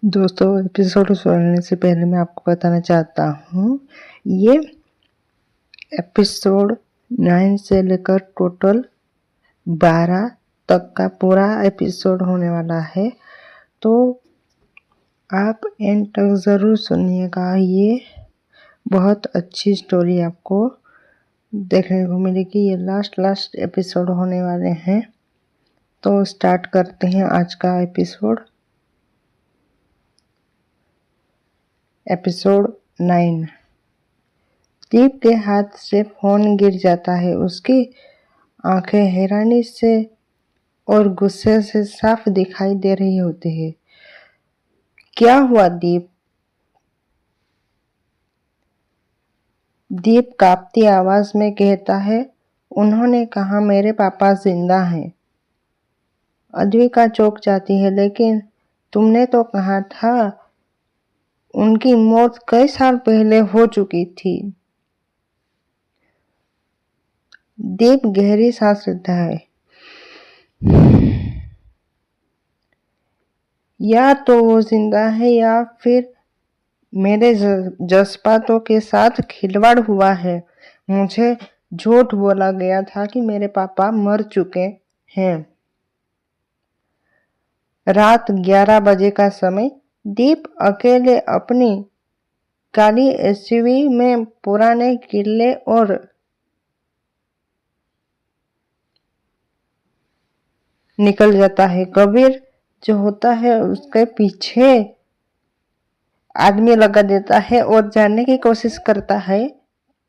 दोस्तों, एपिसोड सुनने से पहले मैं आपको बताना चाहता हूँ, ये एपिसोड 9 से लेकर टोटल 12 तक का पूरा एपिसोड होने वाला है। तो आप एंड तक ज़रूर सुनिएगा। ये बहुत अच्छी स्टोरी आपको देखने को मिलेगी। ये लास्ट एपिसोड होने वाले हैं। तो स्टार्ट करते हैं आज का एपिसोड। एपिसोड 9। दीप के हाथ से फोन गिर जाता है। उसकी आंखें हैरानी से और गुस्से से साफ दिखाई दे रही होती है। क्या हुआ दीप? दीप कांपती आवाज में कहता है, उन्होंने कहा मेरे पापा जिंदा हैं। अद्विका चौंक जाती है, लेकिन तुमने तो कहा था उनकी मौत कई साल पहले हो चुकी थी। दीप गहरी सांस लेता है। या तो वो जिंदा है या फिर मेरे जज्बातों के साथ खिलवाड़ हुआ है। मुझे झूठ बोला गया था कि मेरे पापा मर चुके हैं। रात 11 बजे का समय। दीप अकेले अपनी काली एसयूवी में पुराने किले और निकल जाता है। कबीर जो होता है उसके पीछे आदमी लगा देता है और जानने की कोशिश करता है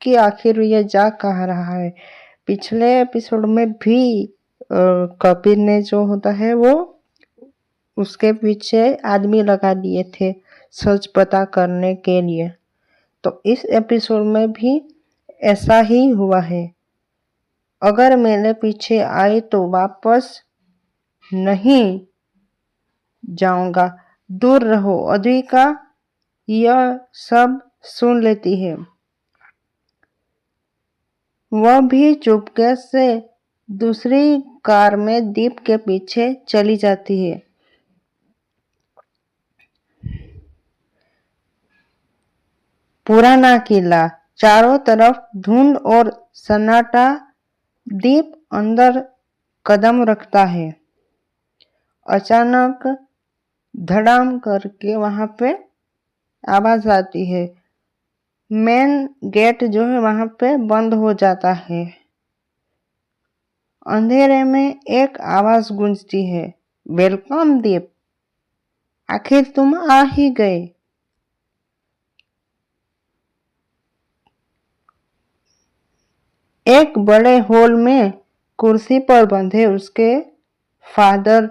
कि आखिर ये जा कहाँ रहा है। पिछले एपिसोड में भी कबीर ने जो होता है वो उसके पीछे आदमी लगा दिए थे सच पता करने के लिए। तो इस एपिसोड में भी ऐसा ही हुआ है। अगर मेरे पीछे आए तो वापस नहीं जाऊंगा, दूर रहो। अद्विका यह सब सुन लेती है। वह भी चुपके से दूसरी कार में दीप के पीछे चली जाती है। पुराना किला, चारों तरफ धुंध और सन्नाटा। दीप अंदर कदम रखता है। अचानक धड़ाम करके वहां पे आवाज आती है। मेन गेट जो है वहां पे बंद हो जाता है। अंधेरे में एक आवाज गूंजती है, वेलकम दीप, आखिर तुम आ ही गए। एक बड़े हॉल में कुर्सी पर बंधे उसके फादर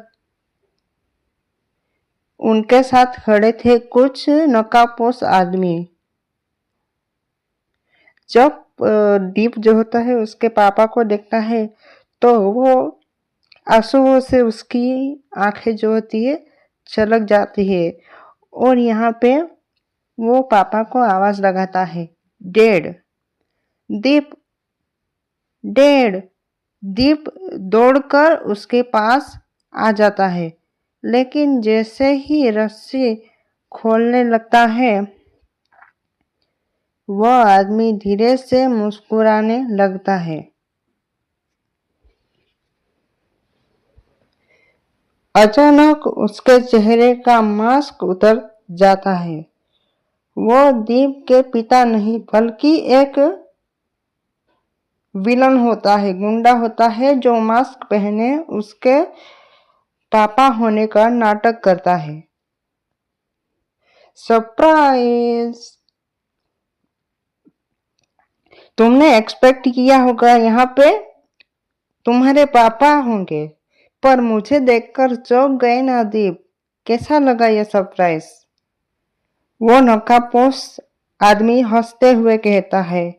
उनके साथ खड़े थे कुछ नकाबपोश आदमी। जब दीप जो होता है उसके पापा को देखता है तो वो आंसुओं से उसकी आंखें जो होती है छलक जाती है और यहाँ पे वो पापा को आवाज लगाता है, डेड। दीप डेड। दीप दौड़कर उसके पास आ जाता है, लेकिन जैसे ही रस्सी खोलने लगता है वह आदमी धीरे से मुस्कुराने लगता है। अचानक उसके चेहरे का मास्क उतर जाता है। वो दीप के पिता नहीं बल्कि एक विलन होता है, गुंडा होता है जो मास्क पहने उसके पापा होने का नाटक करता है। सरप्राइज! तुमने एक्सपेक्ट किया होगा यहाँ पे तुम्हारे पापा होंगे, पर मुझे देखकर चौंक गए ना दीप। कैसा लगा यह सरप्राइज? वो नकाबपोश आदमी हंसते हुए कहता है।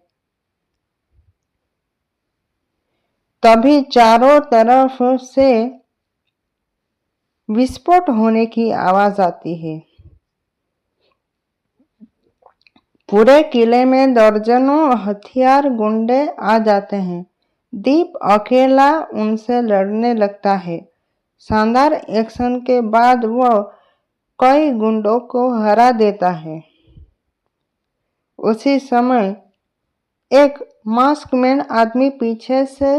तभी चारों तरफ से विस्फोट होने की आवाज आती है। पूरे किले में दर्जनों हथियार गुंडे आ जाते हैं। दीप अकेला उनसे लड़ने लगता है। शानदार एक्शन के बाद वह कई गुंडों को हरा देता है। उसी समय एक मास्कमैन आदमी पीछे से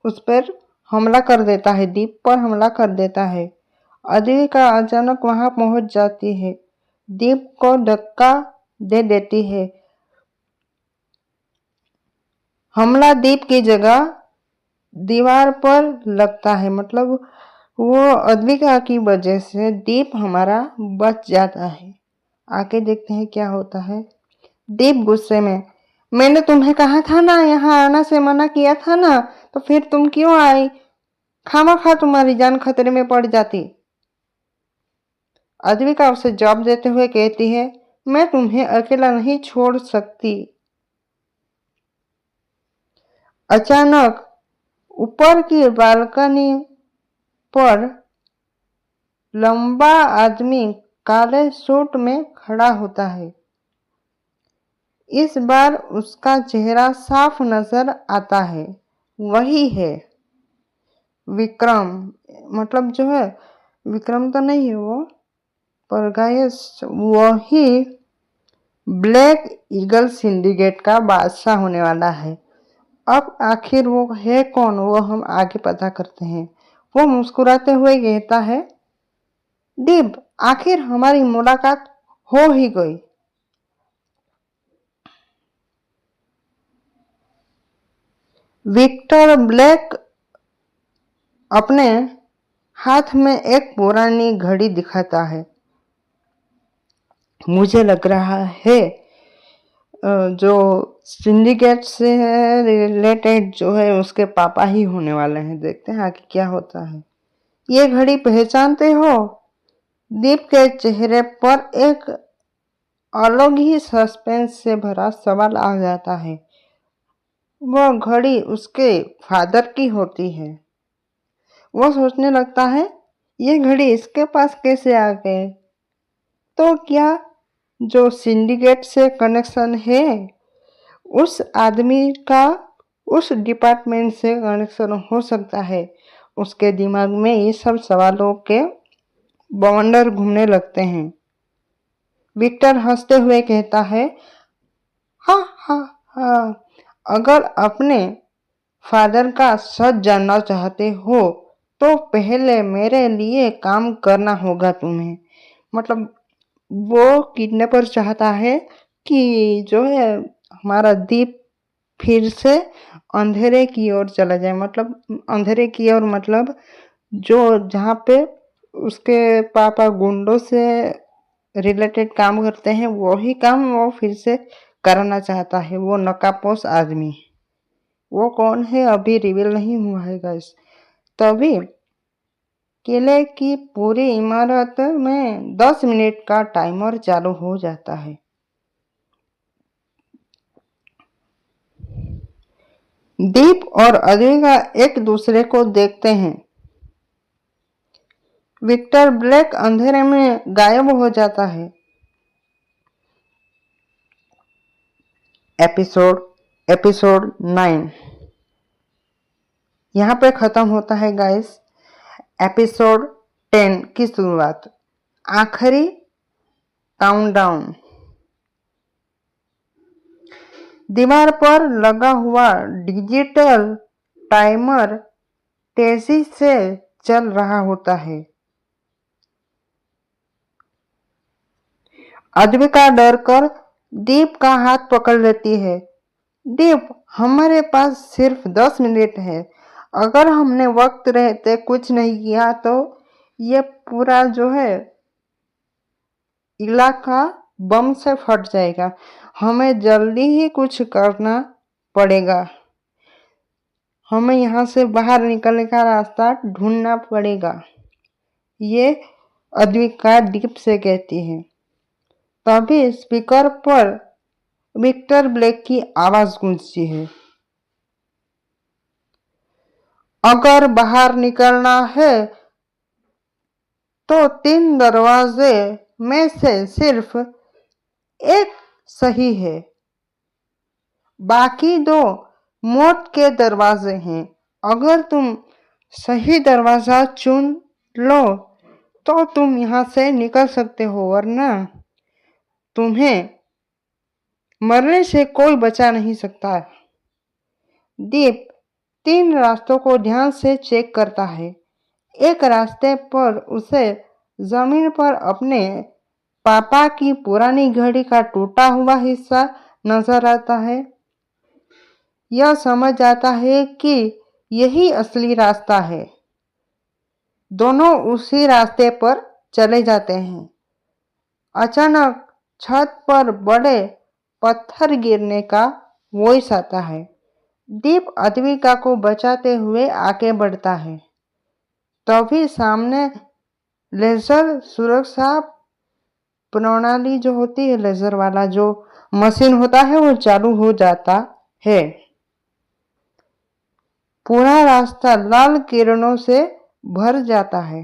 उस पर हमला कर देता है, दीप पर हमला कर देता है। अद्विका अचानक वहां पहुंच जाती है, दीप को धक्का दे देती है। हमला दीप की जगह दीवार पर लगता है, मतलब वो अद्विका की वजह से दीप हमारा बच जाता है। आगे देखते हैं क्या होता है। दीप गुस्से में, मैंने तुम्हें कहा था ना, यहाँ आना से मना किया था ना, तो फिर तुम क्यों आई? खामखा तुम्हारी जान खतरे में पड़ जाती। अद्विका उसे जवाब देते हुए कहती है, मैं तुम्हें अकेला नहीं छोड़ सकती। अचानक ऊपर की बालकनी पर लंबा आदमी काले सूट में खड़ा होता है। इस बार उसका चेहरा साफ नजर आता है। वही है विक्रम, मतलब जो है विक्रम तो नहीं है वो, पर गाइस वही ब्लैक ईगल सिंडिकेट का बादशाह होने वाला है। अब आखिर वो है कौन, वो हम आगे पता करते हैं। वो मुस्कुराते हुए कहता है, दीप आखिर हमारी मुलाकात हो ही गई। विक्टर ब्लैक अपने हाथ में एक पुरानी घड़ी दिखाता है। मुझे लग रहा है जो सिंडिकेट से रिलेटेड जो है उसके पापा ही होने वाले हैं। देखते हैं आगे क्या होता है। ये घड़ी पहचानते हो? दीप के चेहरे पर एक अलग ही सस्पेंस से भरा सवाल आ जाता है। वह घड़ी उसके फादर की होती है। वो सोचने लगता है, ये घड़ी इसके पास कैसे आ गए? तो क्या जो सिंडिकेट से कनेक्शन है, उस आदमी का उस डिपार्टमेंट से कनेक्शन हो सकता है? उसके दिमाग में ये सब सवालों के बवंडर घूमने लगते हैं। विक्टर हंसते हुए कहता है, हाँ हाँ हाँ, अगर अपने फादर का सच जानना चाहते हो तो पहले मेरे लिए काम करना होगा तुम्हें। मतलब वो किडनैपर चाहता है कि जो है हमारा दीप फिर से अंधेरे की ओर चला जाए। मतलब अंधेरे की ओर, मतलब जो जहाँ पे उसके पापा गुंडों से रिलेटेड काम करते हैं, वही काम वो फिर से करना चाहता है। वो नकाबपोश आदमी, वो कौन है अभी रिवील नहीं हुआ है गाइस। तभी किले की पूरी इमारत में 10 मिनट का टाइमर चालू हो जाता है। दीप और अद्विका एक दूसरे को देखते हैं। विक्टर ब्लैक अंधेरे में गायब हो जाता है। एपिसोड 9 यहाँ पे खत्म होता है गाइस। एपिसोड 10 की शुरुआत, आखिरी काउंटडाउन। दीवार पर लगा हुआ डिजिटल टाइमर तेजी से चल रहा होता है। अद्विका डरकर दीप का हाथ पकड़ लेती है। दीप, हमारे पास सिर्फ 10 मिनट है। अगर हमने वक्त रहते कुछ नहीं किया तो ये पूरा जो है इलाका बम से फट जाएगा। हमें जल्दी ही कुछ करना पड़ेगा। हमें यहाँ से बाहर निकलने का रास्ता ढूंढना पड़ेगा, ये अद्विका दीप से कहती है। तभी स्पीकर पर विक्टर ब्लैक की आवाज गूंजती है, अगर बाहर निकलना है तो 3 दरवाजे में से सिर्फ एक सही है, बाकी 2 मौत के दरवाजे हैं। अगर तुम सही दरवाजा चुन लो तो तुम यहाँ से निकल सकते हो, वरना तुम्हें मरने से कोई बचा नहीं सकता। दीप 3 रास्तों को ध्यान से चेक करता है। एक रास्ते पर उसे जमीन पर अपने पापा की पुरानी घड़ी का टूटा हुआ हिस्सा नजर आता है। यह समझ आता है कि यही असली रास्ता है। दोनों उसी रास्ते पर चले जाते हैं। अचानक छत पर बड़े पत्थर गिरने का वॉइस आता है। दीप अद्विका को बचाते हुए आगे बढ़ता है। तभी सामने लेजर सुरक्षा प्रणाली जो होती है, लेजर वाला जो मशीन होता है, वो चालू हो जाता है। पूरा रास्ता लाल किरणों से भर जाता है।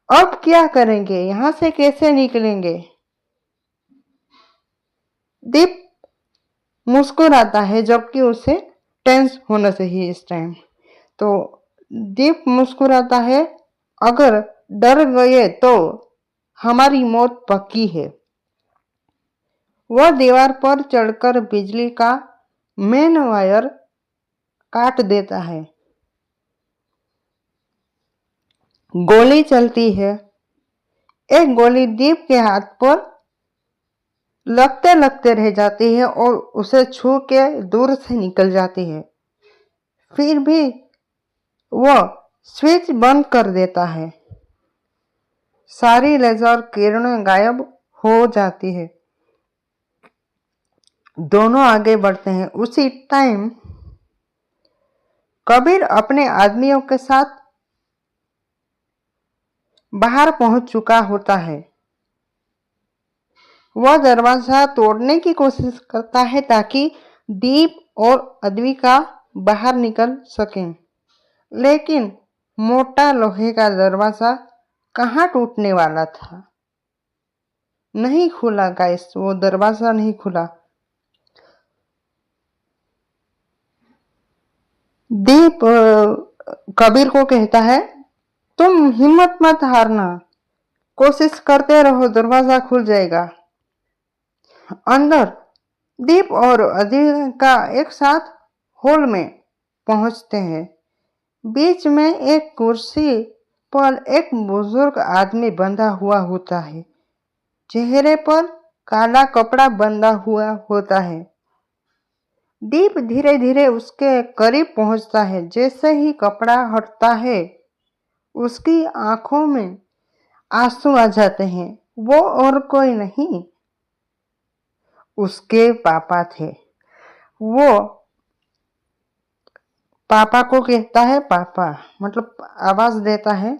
अब क्या करेंगे? यहां से कैसे निकलेंगे? दीप मुस्कुराता है, जबकि उसे टेंस होना चाहिए इस टाइम। तो दीप मुस्कुराता है, अगर डर गए तो हमारी मौत पक्की है। वह दीवार पर चढ़कर बिजली का मेन वायर काट देता है। गोली चलती है। एक गोली दीप के हाथ पर लगते लगते रह जाती है और उसे छू के दूर से निकल जाती है। फिर भी वह स्विच बंद कर देता है। सारी लेजर किरणें गायब हो जाती है। दोनों आगे बढ़ते हैं। उसी टाइम कबीर अपने आदमियों के साथ बाहर पहुंच चुका होता है। वह दरवाजा तोड़ने की कोशिश करता है ताकि दीप और अद्विका बाहर निकल सकें, लेकिन मोटा लोहे का दरवाजा कहाँ टूटने वाला था। नहीं खुला गाइस, वो दरवाजा नहीं खुला। दीप कबीर को कहता है, तुम हिम्मत मत हारना, कोशिश करते रहो, दरवाजा खुल जाएगा। अंदर दीप और अद्विका एक साथ हॉल में पहुंचते हैं। बीच में एक कुर्सी पर एक बुजुर्ग आदमी बंधा हुआ होता है। चेहरे पर काला कपड़ा बंधा हुआ होता है। दीप धीरे धीरे उसके करीब पहुंचता है। जैसे ही कपड़ा हटता है, उसकी आंखों में आंसू आ जाते हैं। वो और कोई नहीं, उसके पापा थे। वो पापा को कहता है पापा, मतलब आवाज देता है।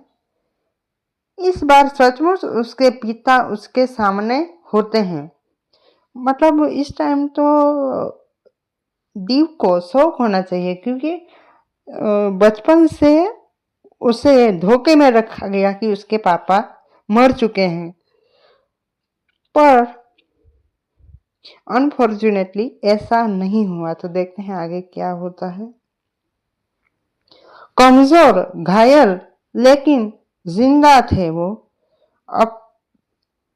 इस बार सचमुच उसके पिता उसके सामने होते हैं। मतलब इस टाइम तो दीप को शौक होना चाहिए, क्योंकि बचपन से उसे धोखे में रखा गया कि उसके पापा मर चुके हैं, पर अनफॉर्चुनेटली ऐसा नहीं हुआ। तो देखते हैं आगे क्या होता है। कमजोर, घायल, लेकिन जिंदा थे वो। अब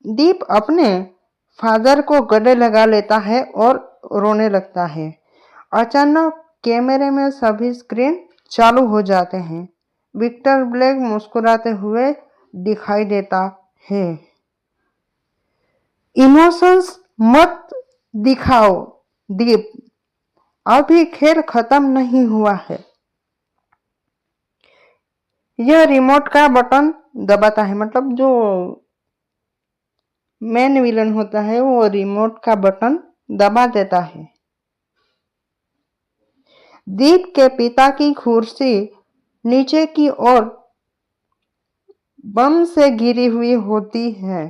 दीप अपने फादर को गले लगा लेता है और रोने लगता है। अचानक कैमरे में सभी स्क्रीन चालू हो जाते हैं। विक्टर ब्लैक मुस्कुराते हुए दिखाई देता है। इमोशंस मत दिखाओ दीप, अभी खेल खत्म नहीं हुआ है। यह रिमोट का बटन दबाता है, मतलब जो मेन विलन होता है वो रिमोट का बटन दबा देता है। दीप के पिता की कुर्सी नीचे की ओर बम से घिरी हुई होती है।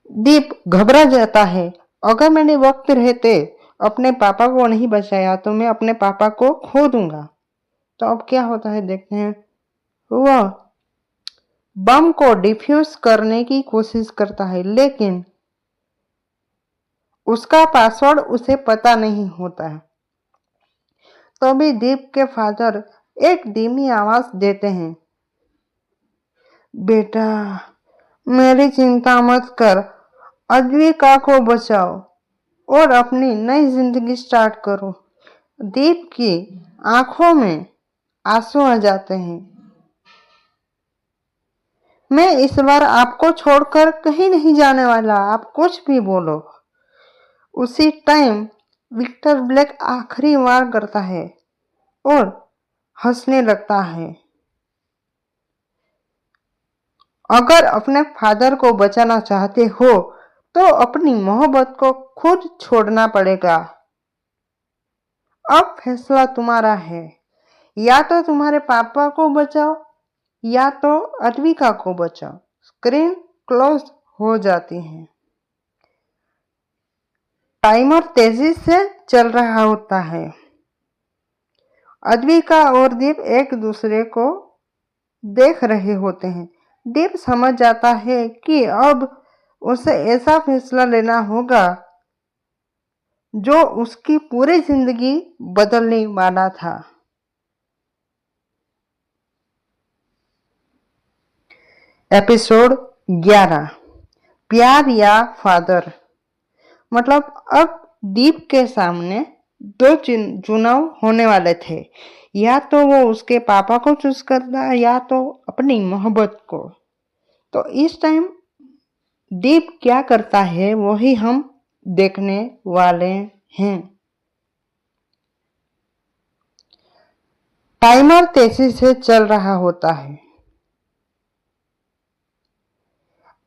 दीप घबरा जाता है। अगर मैंने वक्त रहते अपने पापा को नहीं बचाया तो मैं अपने पापा को खो दूंगा। तो अब क्या होता है देखते हैं। वह बम को डिफ्यूज करने की कोशिश करता है, लेकिन उसका पासवर्ड उसे पता नहीं होता है। तभी दीप के फादर एक धीमी आवाज देते हैं, बेटा मेरी चिंता मत कर, अद्विका को बचाओ और अपनी नई जिंदगी स्टार्ट करो। दीप की आंखों में आंसू आ जाते हैं। मैं इस बार आपको छोड़कर कहीं नहीं जाने वाला, आप कुछ भी बोलो। उसी टाइम विक्टर ब्लैक आखिरी वार करता है और हंसने लगता है। अगर अपने फादर को बचाना चाहते हो तो अपनी मोहब्बत को खुद छोड़ना पड़ेगा। अब फैसला तुम्हारा है, या तो तुम्हारे पापा को बचाओ या तो अद्विका को बचाओ। स्क्रीन क्लोज हो जाती है। टाइमर तेजी से चल रहा होता है। अद्विका और दीप एक दूसरे को देख रहे होते हैं। दीप समझ जाता है कि अब उसे ऐसा फैसला लेना होगा जो उसकी पूरी जिंदगी बदलने वाला था। एपिसोड 11, प्यार या फादर। मतलब अब दीप के सामने दो चुनाव होने वाले थे, या तो वो उसके पापा को चूज करता या तो अपनी मोहब्बत को। तो इस टाइम दीप क्या करता है वही हम देखने वाले हैं। टाइमर तेजी से चल रहा होता है।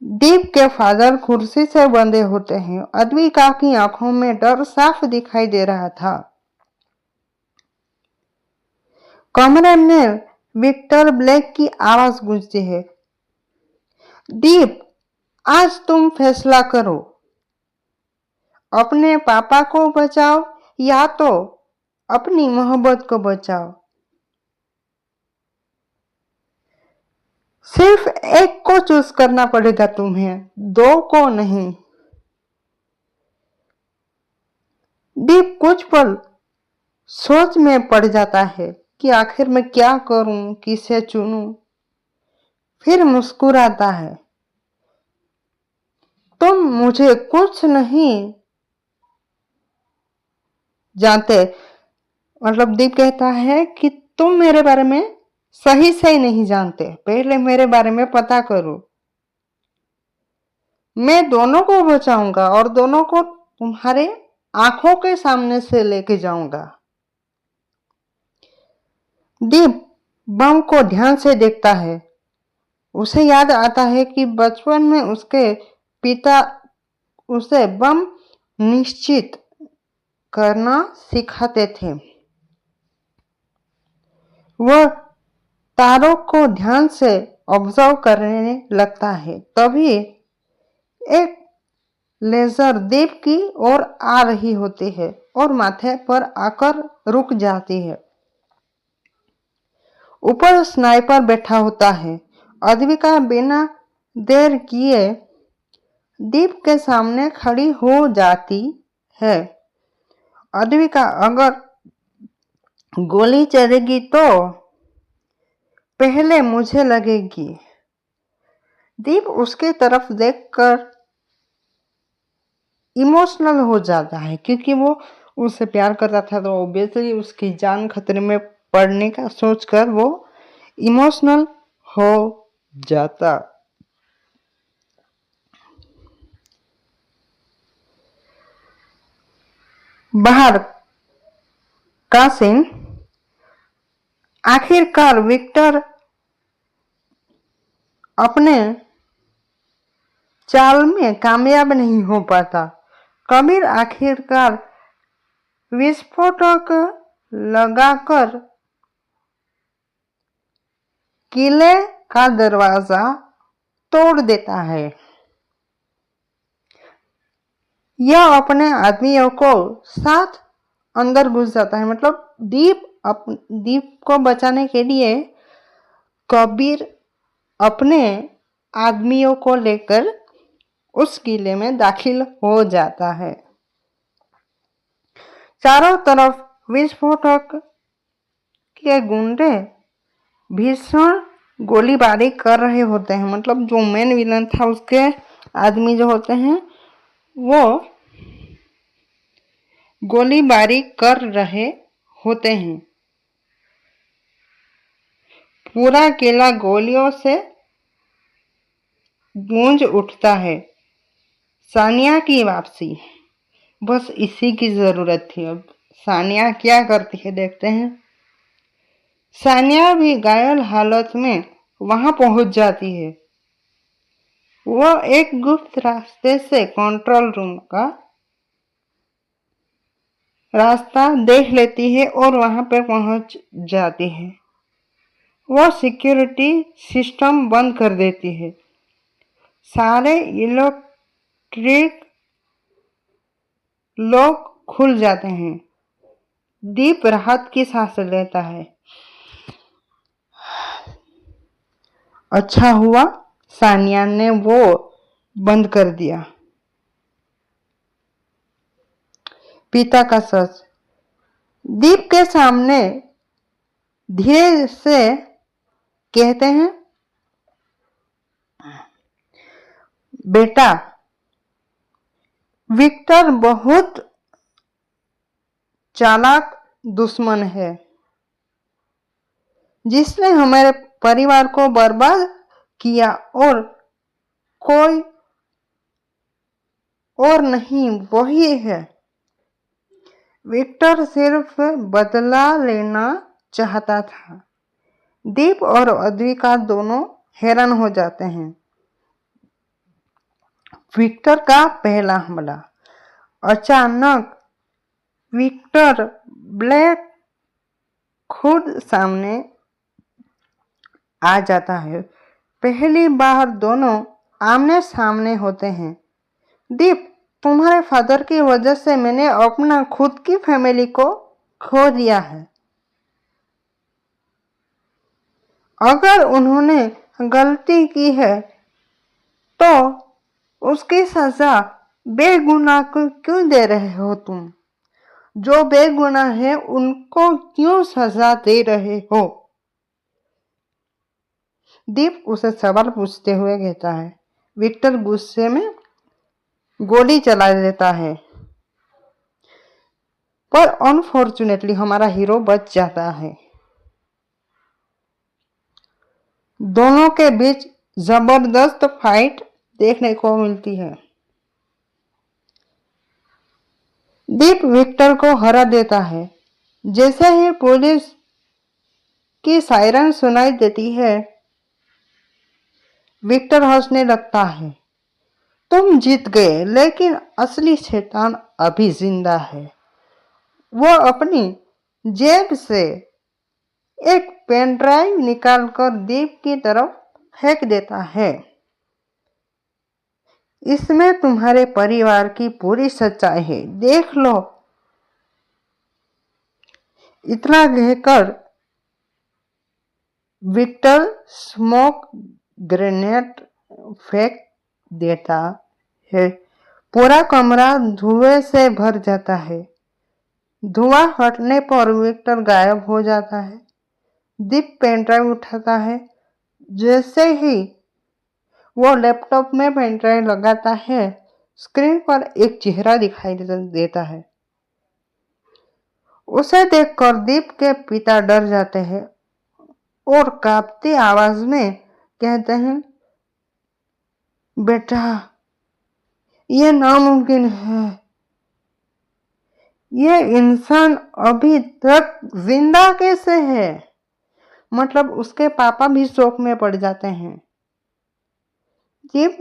दीप के फादर कुर्सी से बंधे होते हैं। अद्विका की आंखों में डर साफ दिखाई दे रहा था। कमरे में विक्टर ब्लैक की आवाज गूंजती है, दीप आज तुम फैसला करो, अपने पापा को बचाओ या तो अपनी मोहब्बत को बचाओ। सिर्फ एक को चूज करना पड़ेगा तुम्हें, दो को नहीं। दीप कुछ पल सोच में पड़ जाता है कि आखिर मैं क्या करूं, किसे चुनूं। फिर मुस्कुराता है, तुम मुझे कुछ नहीं जानते। मतलब दीप कहता है कि तुम मेरे बारे में सही से नहीं जानते, पहले मेरे बारे में पता करो। मैं दोनों को बचाऊंगा और दोनों को तुम्हारे आंखों के सामने से लेके जाऊंगा। दीप बम को ध्यान से देखता है। उसे याद आता है कि बचपन में उसके पिता उसे बम निश्चित करना सिखाते थे। वह तारों को ध्यान से ऑब्जर्व करने लगता है। तभी एक लेजर दीप की ओर आ रही होती है और माथे पर आकर रुक जाती है। ऊपर स्नाइपर बैठा होता है। अद्विका बिना देर किए दीप के सामने खड़ी हो जाती है। अद्विका अगर गोली चलेगी तो पहले मुझे लगेगी। दीप उसके तरफ देखकर इमोशनल हो जाता है क्योंकि वो उससे प्यार करता था, तो ऑब्वियसली उसकी जान खतरे में पड़ने का सोचकर वो इमोशनल हो जाता। बाहर का सीन। आखिरकार विक्टर अपने चाल में कामयाब नहीं हो पाता। कबीर आखिरकार विस्फोटक लगाकर किले का दरवाजा तोड़ देता है। यह अपने आदमियों को साथ अंदर घुस जाता है। मतलब दीप को बचाने के लिए कबीर अपने आदमियों को लेकर उस किले में दाखिल हो जाता है। चारों तरफ विस्फोटक के गुंडे भीषण गोलीबारी कर रहे होते हैं। मतलब जो मेन विलन था उसके आदमी जो होते हैं वो गोलीबारी कर रहे होते हैं। पूरा किला गोलियों से गूंज उठता है। सानिया की वापसी, बस इसी की जरूरत थी। अब सानिया क्या करती है देखते हैं। सानिया भी घायल हालत में वहां पहुंच जाती है। वो एक गुप्त रास्ते से कंट्रोल रूम का रास्ता देख लेती है और वहां पे पहुंच जाती है। वो सिक्योरिटी सिस्टम बंद कर देती है। सारे इलेक्ट्रिक लॉक खुल जाते हैं। दीप राहत की सांस लेता है। अच्छा हुआ सानिया ने वो बंद कर दिया। पिता का सच। दीप के सामने धीरे से कहते हैं, बेटा, विक्टर बहुत चालाक दुश्मन है जिसने हमारे परिवार को बर्बाद किया और कोई और नहीं, वही है। विक्टर सिर्फ बदला लेना चाहता था। दीप और अद्विका दोनों हैरान हो जाते हैं। विक्टर का पहला हमला। अचानक विक्टर ब्लैक खुद सामने आ जाता है। पहली बार दोनों आमने सामने होते हैं। दीप, तुम्हारे फादर की वजह से मैंने अपना खुद की फैमिली को खो दिया है। अगर उन्होंने गलती की है तो उसकी सजा बेगुनाह को क्यों दे रहे हो तुम? जो बेगुनाह है उनको क्यों सजा दे रहे हो? दीप उसे सवाल पूछते हुए कहता है। विक्टर गुस्से में गोली चला देता है, पर अनफॉर्चुनेटली हमारा हीरो बच जाता है। दोनों के बीच जबरदस्त फाइट देखने को मिलती है। दीप विक्टर को हरा देता है। जैसे ही पुलिस की सायरन सुनाई देती है, विक्टर हंसने लगता है। तुम जीत गए, लेकिन असली शैतान अभी जिंदा है। वो अपनी जेब से एक पेन ड्राइव निकालकर दीप की तरफ फेंक देता है। इसमें तुम्हारे परिवार की पूरी सच्चाई है, देख लो। इतना कहकर विक्टर स्मोक ग्रेनेड फेंक देता है। पूरा कमरा धुएं से भर जाता है। धुआं हटने पर विक्टर गायब हो जाता है। दीप पेनड्राइव उठाता है। जैसे ही वो लैपटॉप में पेनड्राइव लगाता है, स्क्रीन पर एक चेहरा दिखाई देता है। उसे देखकर दीप के पिता डर जाते हैं और कांपती आवाज में कहते हैं, बेटा, ये नामुमकिन है। ये इंसान अभी तक जिंदा कैसे है? मतलब उसके पापा भी शोक में पड़ जाते हैं। दीप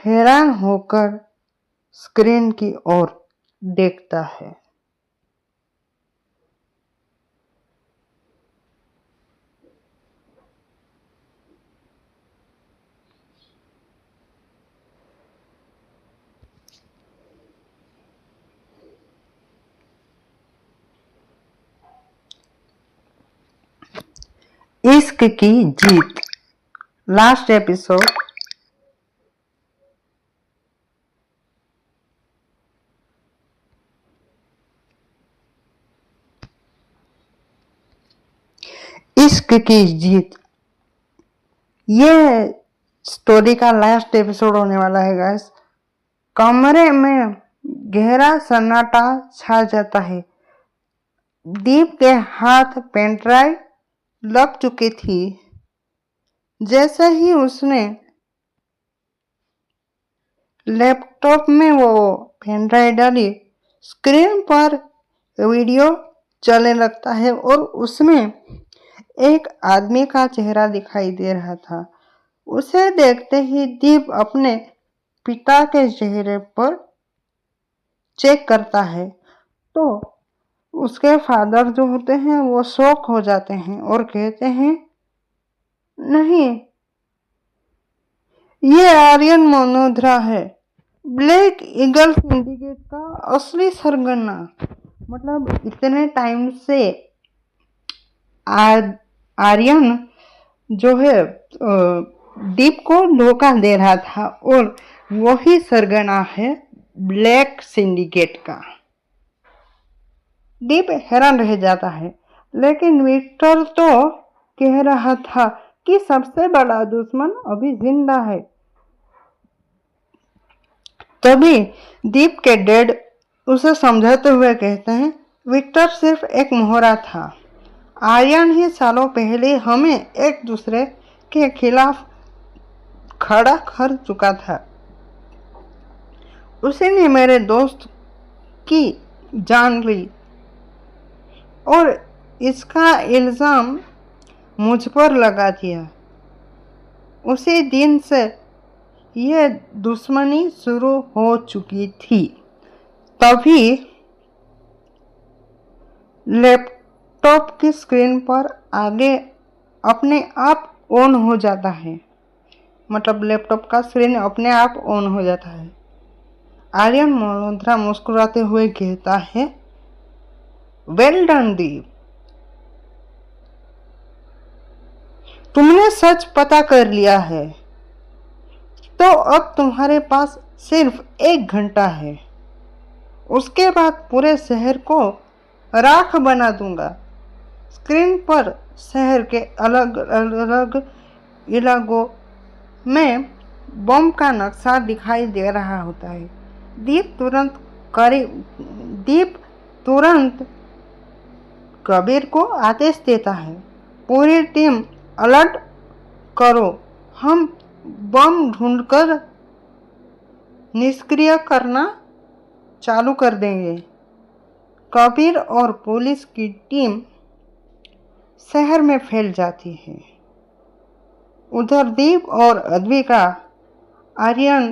हैरान होकर स्क्रीन की ओर देखता है। इश्क की जीत, लास्ट एपिसोड। इश्क की जीत। ये स्टोरी का लास्ट एपिसोड होने वाला है गाइस। कमरे में गहरा सन्नाटा छा जाता है। दीप के हाथ पेन ड्राइव लग चुकी थी। जैसे ही उसने लैपटॉप में वो पेन ड्राइव डाली, स्क्रीन पर वीडियो चलने लगता है और उसमें एक आदमी का चेहरा दिखाई दे रहा था। उसे देखते ही दीप अपने पिता के चेहरे पर चेक करता है तो उसके फादर जो होते हैं वो शॉक हो जाते हैं और कहते हैं, नहीं, ये आर्यन मल्होत्रा है, ब्लैक ईगल सिंडिकेट का असली सरगना। मतलब इतने टाइम से आर्यन जो है दीप को धोखा दे रहा था और वही सरगना है ब्लैक सिंडिकेट का। दीप हैरान रह जाता है, लेकिन विक्टर तो कह रहा था कि सबसे बड़ा दुश्मन अभी जिंदा है। तभी दीप के डैड उसे समझाते हुए कहते हैं, विक्टर सिर्फ एक मोहरा था। आर्यन ही सालों पहले हमें एक दूसरे के खिलाफ खड़ा कर चुका था। उसी ने मेरे दोस्त की जान ली और इसका इल्जाम मुझ पर लगा दिया। उसी दिन से यह दुश्मनी शुरू हो चुकी थी। तभी लैपटॉप की स्क्रीन पर आगे अपने आप ऑन हो जाता है। मतलब लैपटॉप का स्क्रीन अपने आप ऑन हो जाता है। आर्यन मल्होत्रा मुस्कुराते हुए कहता है, वेल डन दीप, तुमने सच पता कर लिया है। तो अब तुम्हारे पास सिर्फ 1 घंटा है। उसके बाद पूरे शहर को राख बना दूंगा। स्क्रीन पर शहर के अलग अलग इलाकों में बम का नक्शा दिखाई दे रहा होता है। दीप तुरंत कबीर को आदेश देता है, पूरी टीम अलर्ट करो, हम बम ढूंढकर निष्क्रिय करना चालू कर देंगे। कबीर और पुलिस की टीम शहर में फैल जाती है। उधर दीप और अद्विका आर्यन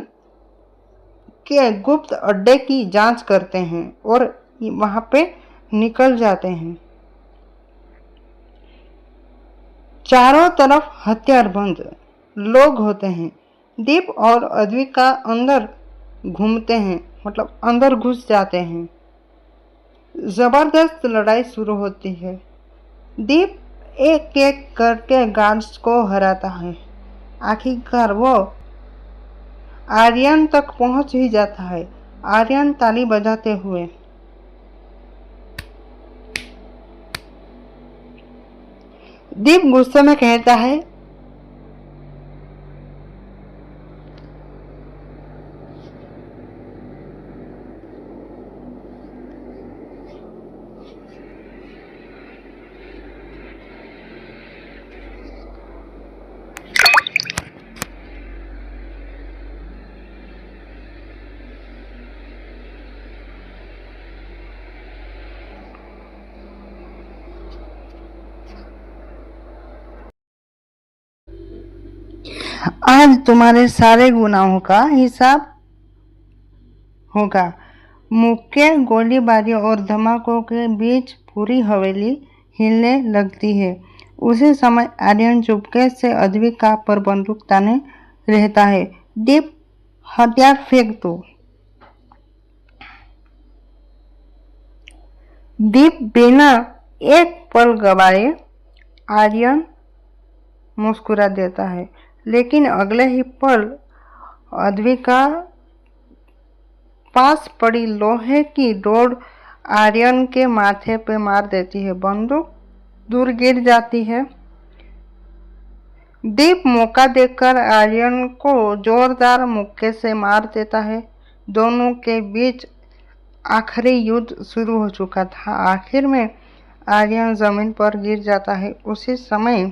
के गुप्त अड्डे की जांच करते हैं और वहां पे निकल जाते हैं। चारों तरफ हथियारबंद लोग होते हैं। दीप और अद्विका अंदर घूमते हैं, मतलब अंदर घुस जाते हैं। जबरदस्त लड़ाई शुरू होती है। दीप एक एक करके गार्ड्स को हराता है। आखिरकार वो आर्यन तक पहुंच ही जाता है। आर्यन ताली बजाते हुए दीप गुस्से में कहता है, आज तुम्हारे सारे गुनाहों का हिसाब होगा। मुक्के, गोलीबारी और धमाकों के बीच पूरी हवेली हिलने लगती है। उसी समय आर्यन चुपके से अद्विका पर बंदूक ताने रहता है। दीप, हथियार फेंक दो। दीप बिना एक पल गवाए आर्यन मुस्कुरा देता है, लेकिन अगले ही पल अद्विका पास पड़ी लोहे की डोर आर्यन के माथे पे मार देती है। बंदूक दूर गिर जाती है दीप मौका देकर आर्यन को जोरदार मुक्के से मार देता है। दोनों के बीच आखिरी युद्ध शुरू हो चुका था। आखिर में आर्यन जमीन पर गिर जाता है। उसी समय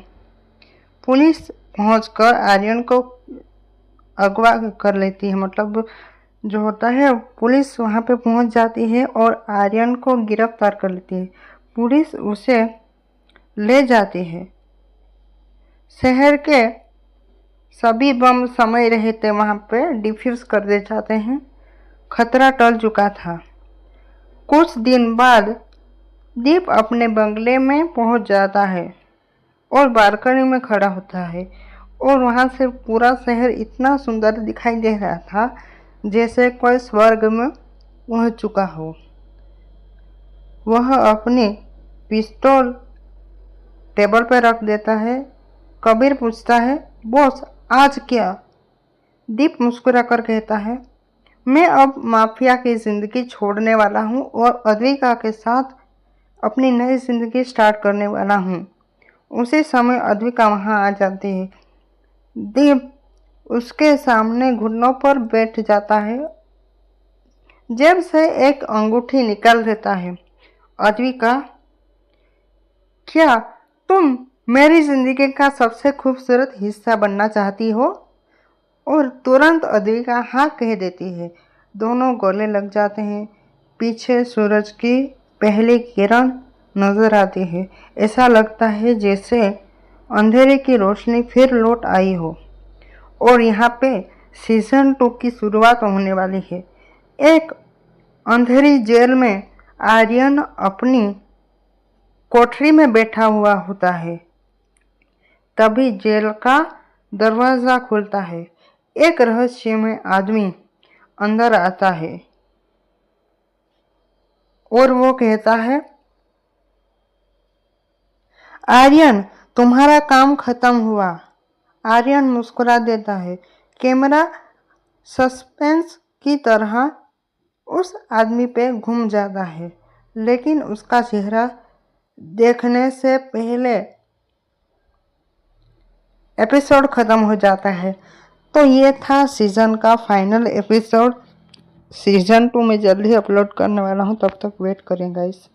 पुलिस पहुंचकर आर्यन को अगवा कर लेती है। मतलब जो होता है, पुलिस वहां पे पहुंच जाती है और आर्यन को गिरफ्तार कर लेती है। पुलिस उसे ले जाती है। शहर के सभी बम समय रहते वहां पे डिफ्यूज कर दे जाते हैं। खतरा टल चुका था। कुछ दिन बाद दीप अपने बंगले में पहुंच जाता है और बालकनी में खड़ा होता है और वहां से पूरा शहर इतना सुंदर दिखाई दे रहा था जैसे कोई स्वर्ग में पहुंच चुका हो। वह अपनी पिस्तौल टेबल पर रख देता है। कबीर पूछता है, बॉस आज क्या? दीप मुस्कुराकर कहता है, मैं अब माफिया की जिंदगी छोड़ने वाला हूँ और अद्विका के साथ अपनी नई जिंदगी स्टार्ट करने वाला हूँ। उसी समय अद्विका वहां आ जाती है। दीप उसके सामने घुटनों पर बैठ जाता है। जेब से एक अंगूठी निकाल देता है। अद्विका, क्या तुम मेरी जिंदगी का सबसे खूबसूरत हिस्सा बनना चाहती हो? और तुरंत अद्विका हाँ कह देती है। दोनों गले लग जाते हैं। पीछे सूरज की पहली किरण नजर आती है। ऐसा लगता है जैसे अंधेरे की रोशनी फिर लौट आई हो। और यहाँ पे सीजन 2 की शुरुआत होने वाली है। एक अंधेरी जेल में आर्यन अपनी कोठरी में बैठा हुआ होता है। तभी जेल का दरवाजा खुलता है। एक रहस्यमय आदमी अंदर आता है और वो कहता है, आर्यन तुम्हारा काम खत्म हुआ। आर्यन मुस्कुरा देता है। कैमरा सस्पेंस की तरह उस आदमी पे घूम जाता है, लेकिन उसका चेहरा देखने से पहले एपिसोड खत्म हो जाता है। तो ये था सीजन का फाइनल एपिसोड। सीजन 2 में जल्दी अपलोड करने वाला हूँ, तब तक वेट करें गाइस।